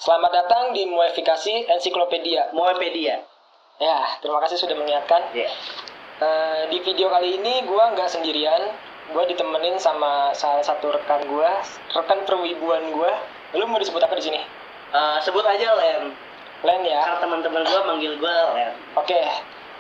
Selamat datang di Moefikasi Ensiklopedia. Moepedia. Ya, terima kasih sudah mengingatkan. Yeah. Di video kali ini gue nggak sendirian. Gue ditemenin sama salah satu rekan gue, rekan perwibuan gue. Lu mau disebut apa di sini? Sebut aja Len. Len ya. Karena teman-teman gue manggil gue Len. Oke,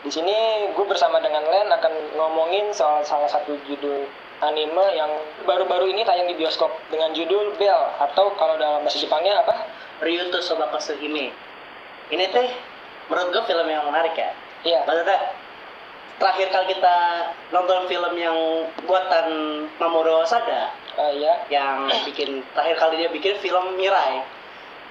di sini gue bersama dengan Len akan ngomongin soal salah satu judul anime yang baru-baru ini tayang di bioskop dengan judul Bell, atau kalau dalam bahasa Jepangnya apa? Ryuto Sobakosu Hime. Ini teh menurut gue film yang menarik ya. Iya. Maksudnya terakhir kali kita nonton film yang buatan Mamoru Hosoda, Iya. yang terakhir kali dia bikin film Mirai.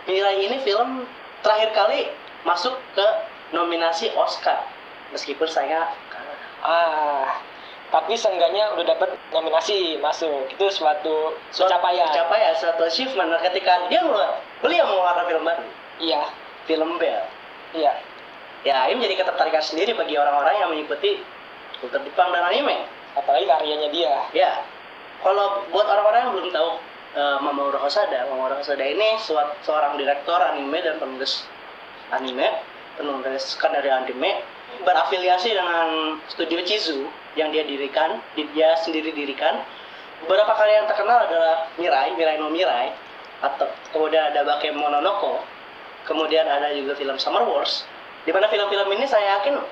Mirai ini film terakhir kali masuk ke nominasi Oscar, meskipun saya kalah. Tapi seenggaknya udah dapat nominasi masuk. Itu suatu pencapaian. Suatu achievement ketika beliau mengeluarkan film baru. Iya. Film Bell. Iya. Ya, ini menjadi ketertarikan sendiri bagi orang-orang yang mengikuti kultur Jepang dan anime. Apalagi karyanya dia. Ya, kalau buat orang-orang yang belum tahu Mamoru Hosoda ini seorang direktor anime dan penulis skenario anime, berafiliasi dengan studio Chizu yang dia sendiri dirikan. Beberapa karya yang terkenal adalah Mirai no Mirai, atau kemudian ada Bakemononoko, kemudian ada juga film Summer Wars, di mana film-film ini saya yakin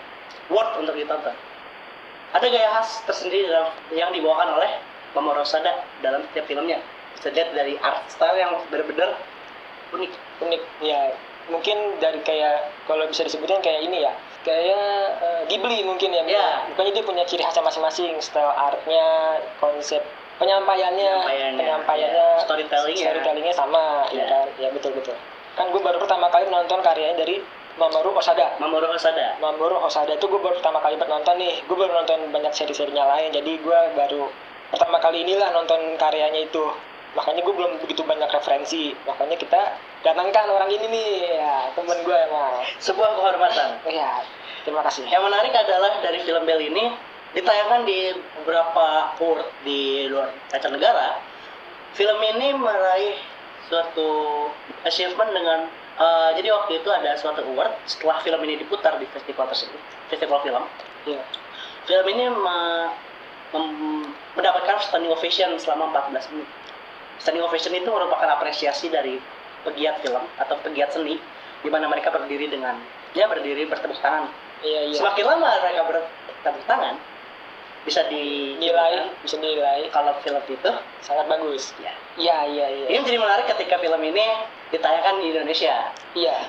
worth untuk ditonton. Ada gaya khas tersendiri yang dibawakan oleh Mamoru Hosoda dalam setiap filmnya. Bisa dilihat dari art style yang benar-benar unik Ya, mungkin dari kayak, kalau bisa disebutin kayak ini ya, kayak Ghibli mungkin ya. Ya. Bukannya dia punya ciri khasnya masing-masing, style artnya, konsep penyampaiannya, ya. Storytellingnya sama. Ya. Ya kan? Ya, betul. Kan gue baru pertama kali nonton karyanya dari Mamoru Hosoda itu gue baru pertama kali nonton nih. Gue baru nonton banyak seri-serinya lain, jadi gue baru pertama kali inilah nonton karyanya itu. Makanya gue belum begitu banyak referensi. Makanya kita datangkan orang ini nih, ya, temen gue emang. Sebuah kehormatan. Ya, terima kasih. Yang menarik adalah dari film Bell ini ditayangkan di beberapa award di luar mancanegara. Film ini meraih suatu achievement dengan jadi waktu itu ada suatu award setelah film ini diputar di festival tersebut, festival film. Iya. Film ini mendapatkan standing ovation selama 14 menit. Standing ovation itu merupakan apresiasi dari pegiat film atau pegiat seni, di mana mereka berdiri bertepuk tangan. Iya. Semakin lama mereka bertepuk tangan, bisa dinilai kalau film itu sangat bagus. Ya. Iya. Ini menjadi menarik ketika film ini ditayangkan di Indonesia. Iya.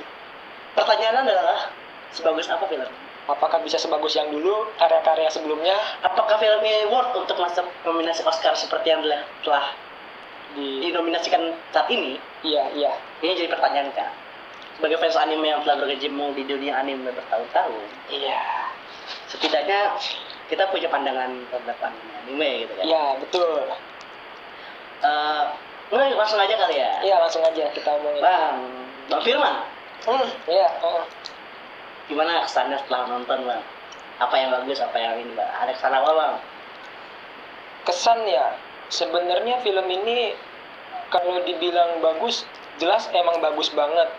Pertanyaan adalah, sebagus apa film? Apakah bisa sebagus yang dulu karya-karya sebelumnya? Apakah film ini worth untuk masuk nominasi Oscar seperti yang telah dinominasikan saat ini? Iya. Ini jadi pertanyaan kan. Sebagai fans anime yang telah berkecimpung di dunia anime bertahun-tahun, iya, setidaknya kita punya pandangan terhadap anime gitu kan. Iya, betul. Langsung aja kali ya. Iya, langsung aja kita omongin. Bang Firman. Iya. Gimana kesannya setelah nonton, Bang? Apa yang bagus, apa yang ini, Bang? Ada kesan apa, Bang? Kesan ya, sebenarnya film ini kalau dibilang bagus, jelas emang bagus banget.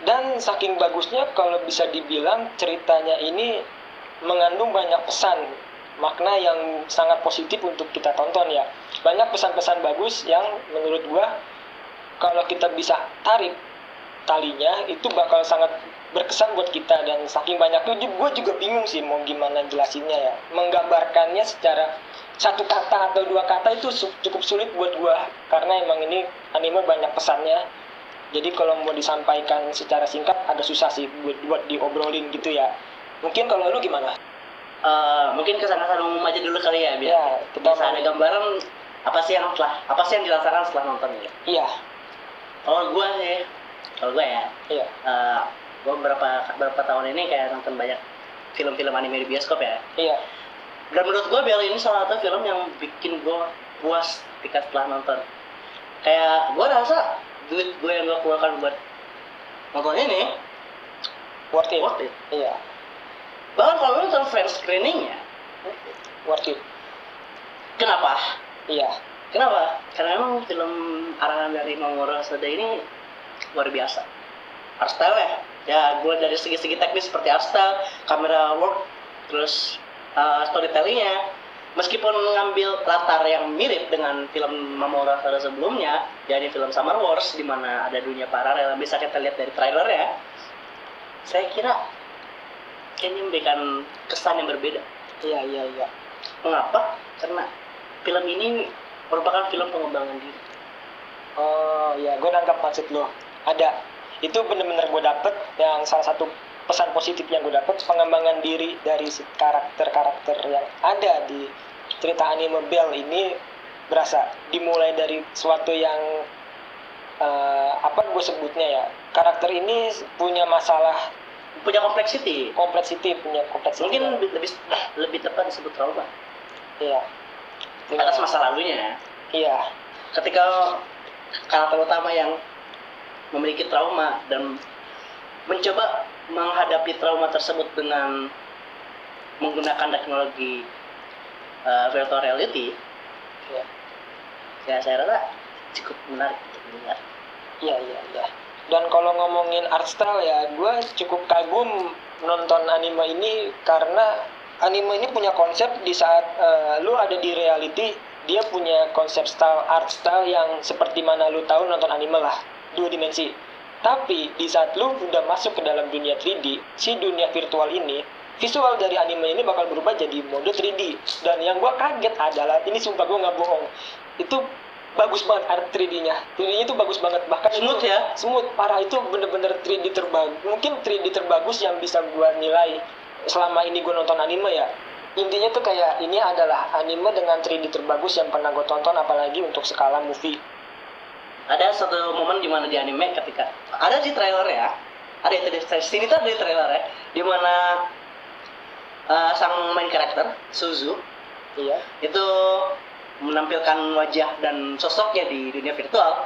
Dan saking bagusnya, kalau bisa dibilang ceritanya ini mengandung banyak pesan, makna yang sangat positif untuk kita tonton ya. Banyak pesan-pesan bagus yang menurut gua kalau kita bisa tarik talinya, itu bakal sangat berkesan buat kita. Dan saking banyaknya, gue juga bingung sih mau gimana jelasinnya ya. Menggambarkannya secara satu kata atau dua kata itu cukup sulit buat gue, karena emang ini anime banyak pesannya. Jadi kalau mau disampaikan secara singkat agak susah sih buat diobrolin gitu ya. Mungkin kalau lu gimana? Mungkin kesan-kesan umum aja dulu kali ya, biar ya, kita bisa ada gambaran apa sih yang dirasakan setelah nonton ya. Iya. Kalau gue ya. Iya. Gue beberapa tahun ini kayak nonton banyak film-film anime di bioskop ya. Iya. Dan menurut gue Bell ini salah satu film yang bikin gue puas ketika setelah nonton. Kayak gue rasa duit gue yang gue keluarkan buat nonton ini worth it. Iya. Bahkan kalau gue nonton fan screeningnya worth it. Kenapa? Iya. Kenapa? Karena memang film arahan dari Mamoru Hosoda ini luar biasa. Art style ya gue dari segi-segi teknis seperti art style, kamera work, terus storytellingnya, meskipun ngambil latar yang mirip dengan film Mamoru Hosoda sebelumnya, jadi film Summer Wars di mana ada dunia paralel yang bisa kita lihat dari trailernya, saya kira kayaknya memberikan kesan yang berbeda. Iya. Mengapa? Karena film ini merupakan film pengembangan diri. Oh ya, gue nangkap maksud lo. Ada. Itu bener-bener gue dapet yang salah satu pesan positif yang gue dapet, pengembangan diri dari karakter-karakter yang ada di cerita anime Bell ini berasa. Dimulai dari suatu yang apa gue sebutnya ya, karakter ini punya masalah, Punya kompleksiti. punya kompleksiti. Mungkin lebih tepat disebut trauma. Iya. Atas masa lalunya. Iya. Ketika karakter utama yang memiliki trauma dan mencoba menghadapi trauma tersebut dengan menggunakan teknologi virtual reality, ya saya rasa cukup menarik untuk dilihat. Iya. Dan kalau ngomongin art style ya, gue cukup kagum nonton anime ini karena anime ini punya konsep di saat lu ada di reality, dia punya konsep art style yang seperti mana lu tahu nonton anime lah, 2 dimensi. Tapi di saat lu udah masuk ke dalam dunia 3D, si dunia virtual ini, visual dari anime ini bakal berubah jadi mode 3D. Dan yang gua kaget adalah, ini sumpah gua nggak bohong, itu bagus banget art 3D-nya. 3D-nya itu bagus banget, bahkan Smooth itu, ya? Smooth, parah, itu bener-bener 3D terbagus. Mungkin 3D terbagus yang bisa gua nilai selama ini gua nonton anime ya. Intinya tuh kayak ini adalah anime dengan 3D terbagus yang pernah gue tonton, apalagi untuk skala movie. Ada satu momen di mana di anime ketika ada di trailer ya, ada itu di sini tuh ada di trailer ya, di mana sang main karakter Suzu Iya. itu menampilkan wajah dan sosoknya di dunia virtual,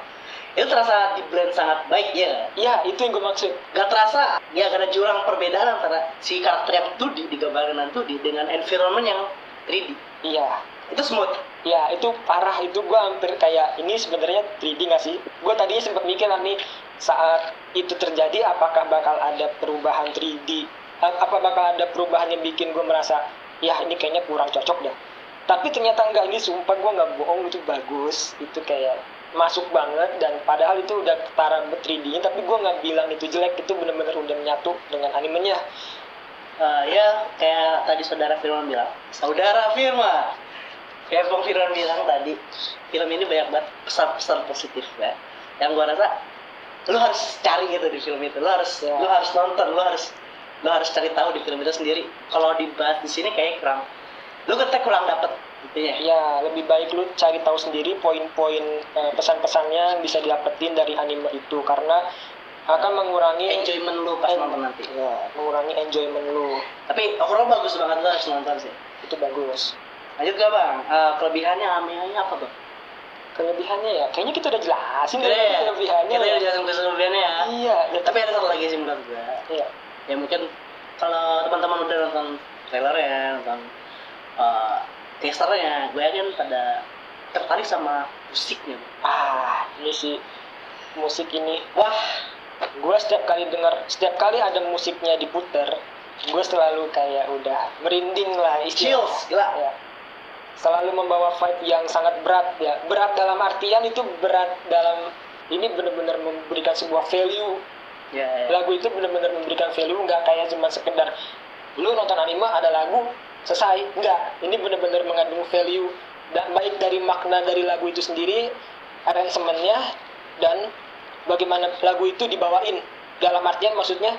itu terasa di blend sangat baik ya. Iya, itu yang gue maksud. Gak terasa ya, gak ada jurang perbedaan antara si karakter yang 2D digambarkan dengan 2D dengan environment yang 3D. Iya. Itu smooth. Ya, itu parah. Itu gue hampir kayak, ini sebenarnya 3D nggak sih? Gue tadinya sempat mikir nih, saat itu terjadi apakah bakal ada perubahan 3D? Apa bakal ada perubahan yang bikin gue merasa, ya ini kayaknya kurang cocok dah. Tapi ternyata enggak, ini sumpah gue nggak bohong, itu bagus. Itu kayak masuk banget, dan padahal itu udah ketara 3D-nya, tapi gue nggak bilang itu jelek. Itu bener-bener udah menyatu dengan animenya. Ya kayak tadi saudara Firman bilang, kayak Bang Firman bilang tadi, film ini banyak banget pesan-pesan positif ya, yang gua rasa lu harus cari gitu di film itu. Lu harus nonton, lu harus cari tahu di film itu sendiri. Kalau dibahas di sini kayak kurang dapet gitu ya. Ya, lebih baik lu cari tahu sendiri poin-poin pesan-pesannya yang bisa didapetin dari anime itu, karena akan mengurangi enjoyment lu pas nonton nanti. Ya, mengurangi enjoyment lu. Tapi overall bagus banget, lu harus nonton sih. Itu bagus. Lanjut gak bang? Kelebihannya Amianya apa bang? Kelebihannya ya, kayaknya kita udah jelasin kelebihannya. Kita udah jelasin kelebihannya ya. Iya. Tapi ada satu lagi sih menurut gue. Iya. Ya mungkin kalau teman-teman udah nonton trailernya, nonton teasernya, gue yakin pada tertarik sama musiknya. Ini sih musik ini, wah, gue setiap kali ada musiknya diputer, gue selalu kayak udah merinding lah, chills, gila. Ya. Selalu membawa vibe yang sangat berat ya. Berat dalam artian itu berat dalam ini benar-benar memberikan sebuah value. Ya. Lagu itu benar-benar memberikan value, nggak kayak cuma sekedar lu nonton anime ada lagu selesai, enggak. Ini benar-benar mengandung value, dan baik dari makna dari lagu itu sendiri, aransemennya, dan bagaimana lagu itu dibawain. Dalam artian maksudnya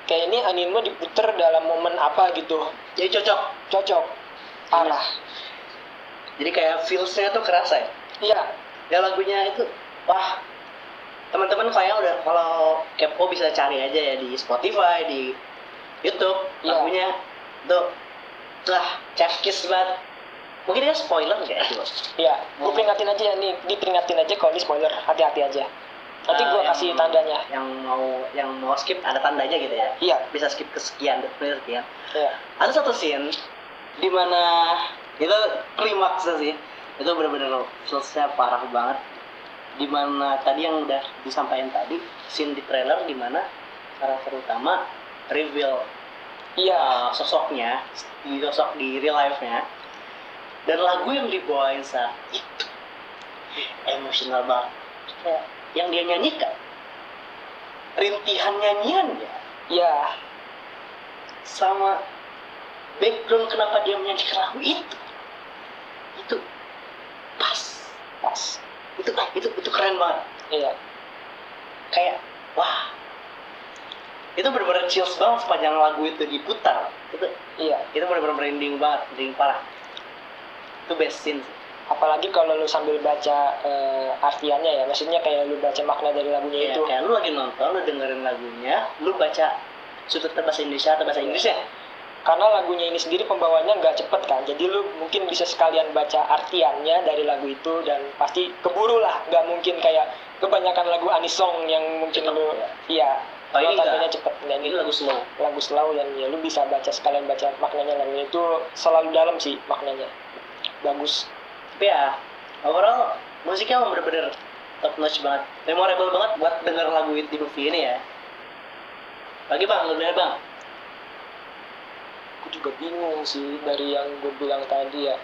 kayak ini anime diputer dalam momen apa gitu. Jadi Cocok. Parah. Jadi kayak feels-nya tuh kerasa ya. Iya. Ya lagunya itu, wah. Teman-teman kayak kalau kepo bisa cari aja ya di Spotify, di YouTube. Iya. Lagunya tuh chef kiss banget. Mungkin ini spoiler nggak ya? Iya, gue peringatin aja nih, diperingatin aja kalau ini spoiler, hati-hati aja. Nanti gue kasih tandanya. Yang mau skip ada tandanya gitu ya. Iya. Bisa skip ke sekian, sekian. Iya. Ada satu scene di mana itu klimaksnya sih, itu benar-benar selesai parah banget. Dimana tadi yang udah disampaikan tadi, scene di trailer dimana karakter utama reveal sosoknya, sosok di real life-nya, dan lagu yang dibawain saat itu emosional banget. Kayak yang dia nyanyikan, rintihan nyanyiannya, sama background kenapa dia menyanyikan lagu itu pas. Itu keren banget. Iya. Kayak wah, itu benar-benar chills banget sepanjang lagu itu diputar. Itu benar-benar merinding banget, merinding parah. Itu best scene sih. Apalagi kalau lu sambil baca artiannya ya, maksudnya kayak lu baca makna dari lagunya itu. Kayak lu lagi nonton, lu dengerin lagunya, lu baca subtitle bahasa Indonesia atau bahasa Inggrisnya. Karena lagunya ini sendiri pembawanya nggak cepet kan, jadi lu mungkin bisa sekalian baca artiannya dari lagu itu dan pasti keburu lah, nggak mungkin kayak kebanyakan lagu anisong yang mungkin cepet. Lu notasinya cepet. Dan ini lagu slow dan ya lu bisa baca sekalian baca maknanya. Lagunya itu selalu dalam sih maknanya, bagus. Tapi ya overall musiknya emang bener-bener top notch banget, memorable banget buat denger lagu di movie ini ya. Lagi bang, lu bener bang? Aku juga bingung sih dari yang gue bilang tadi ya.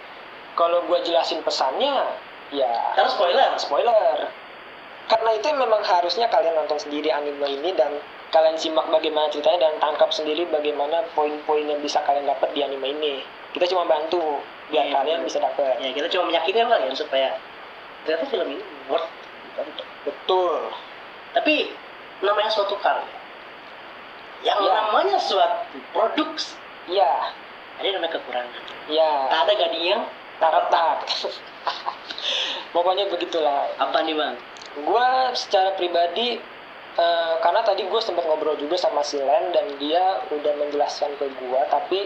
Kalau gue jelasin pesannya, ya harus spoiler. Karena itu memang harusnya kalian nonton sendiri anime ini dan kalian simak bagaimana ceritanya dan tangkap sendiri bagaimana poin-poin yang bisa kalian dapat di anime ini. Kita cuma bantu biar kalian bisa dapat. Ya, kita cuma meyakinkan kalian supaya ternyata film ini worth. Betul. Tapi namanya suatu karya, yang namanya suatu produksi. Ada namanya kekurangan. Tak ada gading yang tak retak. Pokoknya begitulah. Apa nih bang? Gue secara pribadi, karena tadi gue sempat ngobrol juga sama si Len dan dia udah menjelaskan ke gue, tapi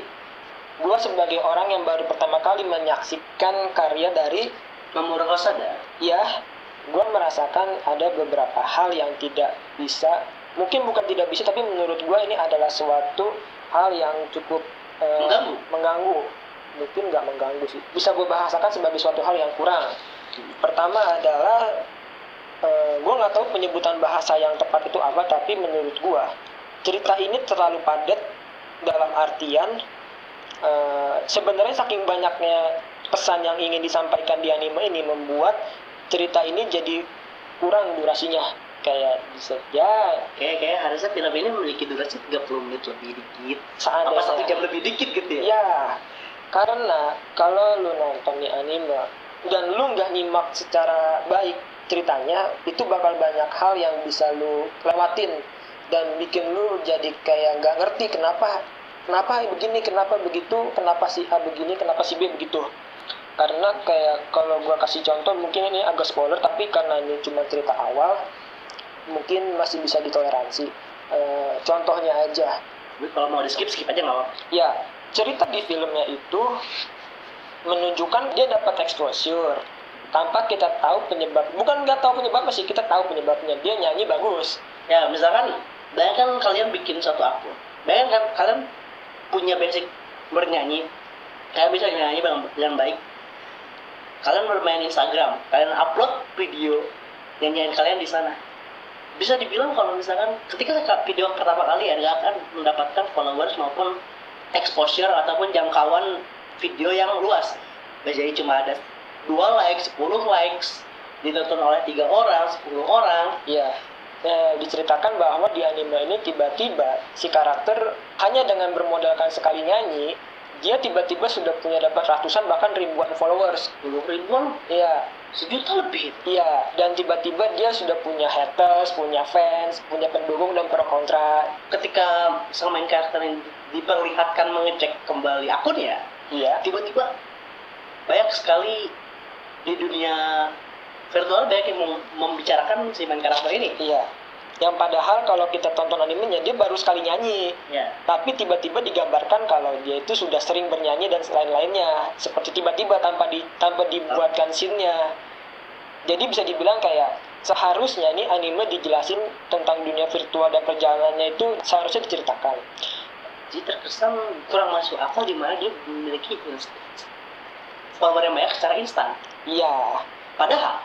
gue sebagai orang yang baru pertama kali menyaksikan karya dari Mamoru Hosoda, gue merasakan ada beberapa hal yang tidak bisa, mungkin bukan tidak bisa, tapi menurut gue ini adalah suatu hal yang cukup mengganggu. Mungkin nggak mengganggu sih, bisa gue bahasakan sebagai suatu hal yang kurang. Pertama adalah gue nggak tahu penyebutan bahasa yang tepat itu apa, tapi menurut gue cerita ini terlalu padat dalam artian sebenarnya saking banyaknya pesan yang ingin disampaikan di anime ini membuat cerita ini jadi kurang durasinya. Kayak bisa kayak harusnya film ini memiliki durasi 30 menit lebih dikit. Apa 1 jam lebih dikit gitu ya? Ya, karena kalau lu nonton di anime dan lu nggak nyimak secara baik ceritanya, itu bakal banyak hal yang bisa lu lewatin dan bikin lu jadi kayak nggak ngerti kenapa begini, kenapa begitu, kenapa si A begini, kenapa si B begitu. Karena kayak kalau gua kasih contoh, mungkin ini agak spoiler, tapi karena ini cuma cerita awal, mungkin masih bisa ditoleransi. Contohnya aja. Kalau mau di skip aja nggak apa-apa. Ya, cerita di filmnya itu menunjukkan dia dapat exposure tanpa kita tahu penyebab. Bukan nggak tahu penyebabnya sih, kita tahu penyebabnya. Dia nyanyi bagus. Ya, misalkan bayangkan kalian bikin suatu akun. Bayangkan kalian punya basic bernyanyi, kalian bisa nyanyi dengan baik. Kalian bermain Instagram, kalian upload video nyanyian kalian di sana. Bisa dibilang kalau misalkan ketika video pertama kali Anda akan mendapatkan followers maupun exposure ataupun jangkauan video yang luas. Jadi cuma ada 2 likes, 10 likes, ditonton oleh 3 orang, 10 orang. Iya. Diceritakan bahwa di anime ini tiba-tiba si karakter hanya dengan bermodalkan sekali nyanyi, dia tiba-tiba sudah punya dapat ratusan bahkan ribuan followers. Ribuan? Iya. 1 juta lebih. Iya, dan tiba-tiba dia sudah punya haters, punya fans, punya pendukung dan pro kontra. Ketika sang main karakter yang diperlihatkan mengecek kembali akunnya, tiba-tiba banyak sekali di dunia virtual banyak yang membicarakan si main karakter ini. Iya. Yang padahal kalau kita tonton animenya dia baru sekali nyanyi. Tapi tiba-tiba digambarkan kalau dia itu sudah sering bernyanyi dan lain-lainnya. Seperti tiba-tiba tanpa dibuatkan scene-nya. Jadi bisa dibilang kayak seharusnya nih anime dijelasin tentang dunia virtual dan perjalanannya itu seharusnya diceritakan. Jadi terkesan kurang masuk akal di mana dia memiliki follower yang banyak secara instan. Iya. Padahal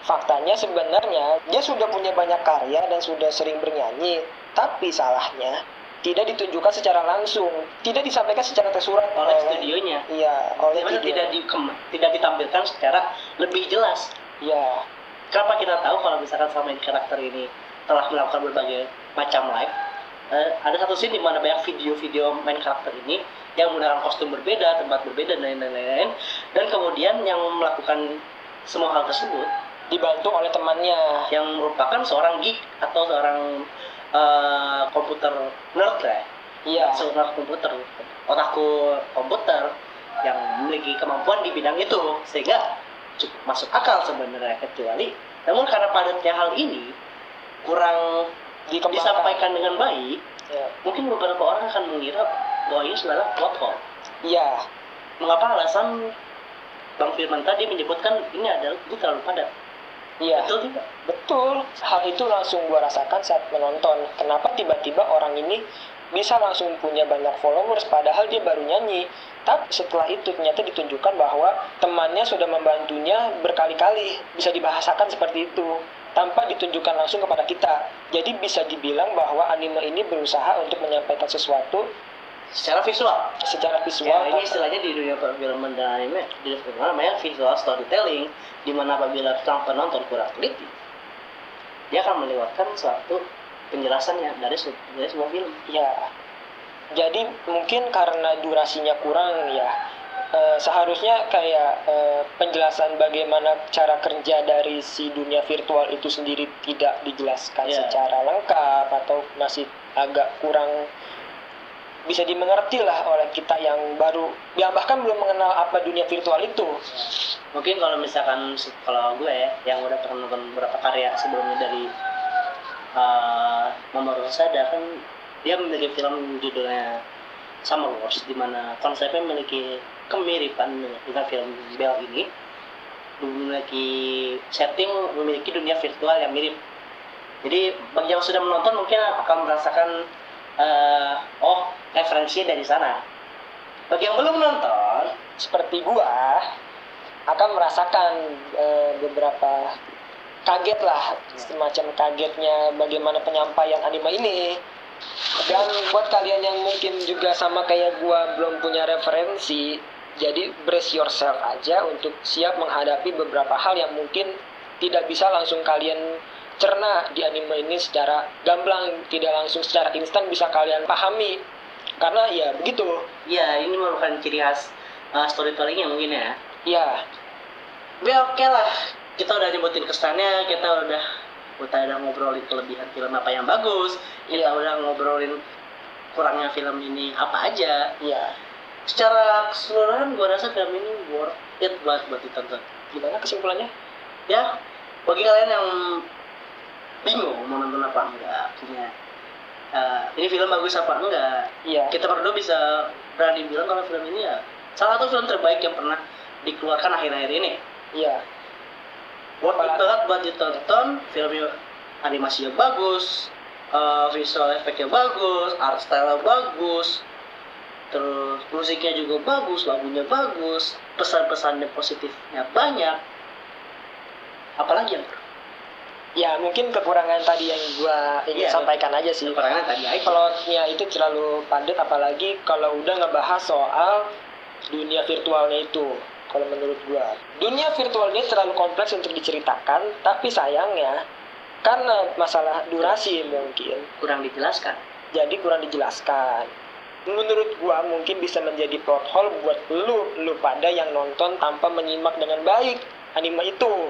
Faktanya sebenarnya dia sudah punya banyak karya dan sudah sering bernyanyi, tapi salahnya tidak ditunjukkan secara langsung, tidak disampaikan secara tersurat oleh studionya. Iya, oleh Masa studio. tidak ditampilkan secara lebih jelas. Iya, Kenapa kita tahu kalau misalkan sama karakter ini telah melakukan berbagai macam live? Ada satu scene di mana banyak video-video main karakter ini yang menggunakan kostum berbeda, tempat berbeda, dan lain-lain. Dan kemudian yang melakukan semua hal tersebut dibantu oleh temannya. yang merupakan seorang geek atau seorang komputer nerd ya. Iya, Seorang komputer, otaku komputer yang memiliki kemampuan di bidang itu, sehingga cukup masuk akal sebenarnya, kecuali namun karena padatnya hal ini kurang dikembangkan. disampaikan dengan baik, Ya. mungkin beberapa orang akan mengira bahwa ini adalah plot hole. Iya, Mengapa alasan Bang Firman tadi menyebutkan ini adalah itu terlalu padat? iya. Betul tidak? Betul, hal itu langsung gua rasakan saat menonton. Kenapa tiba-tiba orang ini bisa langsung punya banyak followers padahal dia baru nyanyi. Tapi setelah itu ternyata ditunjukkan bahwa temannya sudah membantunya berkali-kali. Bisa dibahasakan seperti itu tanpa ditunjukkan langsung kepada kita. Jadi bisa dibilang bahwa anime ini berusaha untuk menyampaikan sesuatu Secara visual. secara visual. Ya, ini istilahnya di dunia perfilman dan anime di namanya visual storytelling, di mana apabila sang penonton kurang teliti, dia akan melewatkan suatu penjelasannya dari sebuah film. Ya, jadi mungkin karena durasinya kurang ya, seharusnya kayak penjelasan bagaimana cara kerja dari si dunia virtual itu sendiri tidak dijelaskan Ya. secara lengkap atau masih agak kurang bisa dimengerti lah oleh kita yang baru, yang bahkan belum mengenal apa dunia virtual itu. Mungkin kalau misalkan kalau gue yang udah pernah nonton beberapa karya sebelumnya dari Mamoru Hosoda, kan dia memiliki film judulnya Summer Wars, di mana konsepnya memiliki kemiripan dengan film Bell ini, memiliki setting, memiliki dunia virtual yang mirip. Jadi bagi yang sudah menonton mungkin akan merasakan oh, referensinya dari sana. Bagi yang belum nonton, Seperti gua akan merasakan beberapa kaget lah, semacam kagetnya bagaimana penyampaian anime ini. Dan buat kalian yang mungkin juga sama kayak gua belum punya referensi, jadi brace yourself aja untuk siap menghadapi beberapa hal yang mungkin tidak bisa langsung kalian cerna di anime ini secara gamblang, tidak langsung secara instan bisa kalian pahami. Karena ya begitu. ya ini merupakan ciri khas storytellingnya mungkin ya. Ya, Ya oke lah, kita udah nyebutin kesannya, kita udah ngobrolin kelebihan film apa yang bagus, kita udah ngobrolin kurangnya film ini apa aja. ya. Secara keseluruhan gue rasa film ini worth it banget buat ditonton. Gimana kesimpulannya? Ya, bagi kalian yang bingung mau nonton apa enggak, punya ini film bagus apa enggak, Iya. kita berdua bisa berani bilang kalau film ini ya salah satu film terbaik yang pernah dikeluarkan akhir-akhir ini. Iya. Worth it banget buat ditonton, filmnya animasinya bagus, visual efeknya bagus, art style bagus, terus musiknya juga bagus, lagunya bagus, pesan-pesannya positifnya banyak. Apalagi yang Ya mungkin kekurangan tadi yang gua ingin Iya, sampaikan aja sih. kekurangan tadi aja. Plotnya itu terlalu padat, apalagi kalau udah ngebahas soal dunia virtualnya itu. Kalau menurut gua, dunia virtual ini terlalu kompleks untuk diceritakan, tapi sayangnya karena masalah durasi mungkin kurang dijelaskan. jadi kurang dijelaskan. Menurut gua mungkin bisa menjadi plot hole buat lu pada yang nonton tanpa menyimak dengan baik anime itu.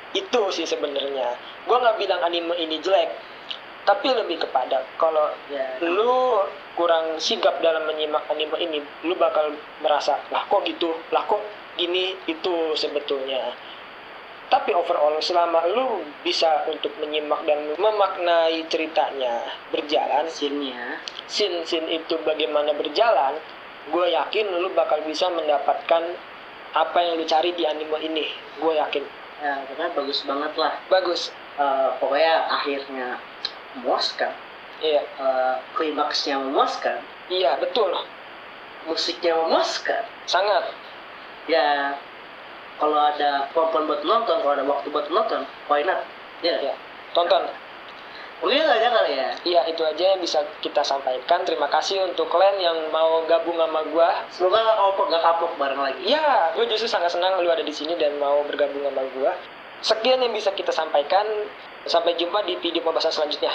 Itu sih sebenarnya. Gua nggak bilang anime ini jelek, tapi lebih kepada kalau Ya, lu kurang sigap dalam menyimak anime ini, lu bakal merasa lah kok gitu, lah kok gini itu sebetulnya. Tapi overall selama lu bisa untuk menyimak dan memaknai ceritanya berjalan, scene-nya scene itu bagaimana berjalan, gue yakin lu bakal bisa mendapatkan apa yang lu cari di anime ini. Gue yakin. ya pokoknya bagus banget lah. Bagus. Pokoknya akhirnya memuaskan, Iya. klimaksnya memuaskan, Iya, betul. musiknya memuaskan. Sangat. Ya kalau ada kemampuan buat nonton, kalau ada waktu buat nonton, why not? Ya, tonton. Mungkin itu aja kali ya. Iya, itu aja yang bisa kita sampaikan. Terima kasih untuk Len yang mau gabung sama gua. Semoga gak kapok bareng lagi. Iya, gue justru sangat senang lu ada di sini dan mau bergabung sama gua. Sekian yang bisa kita sampaikan. Sampai jumpa di video pembahasan selanjutnya.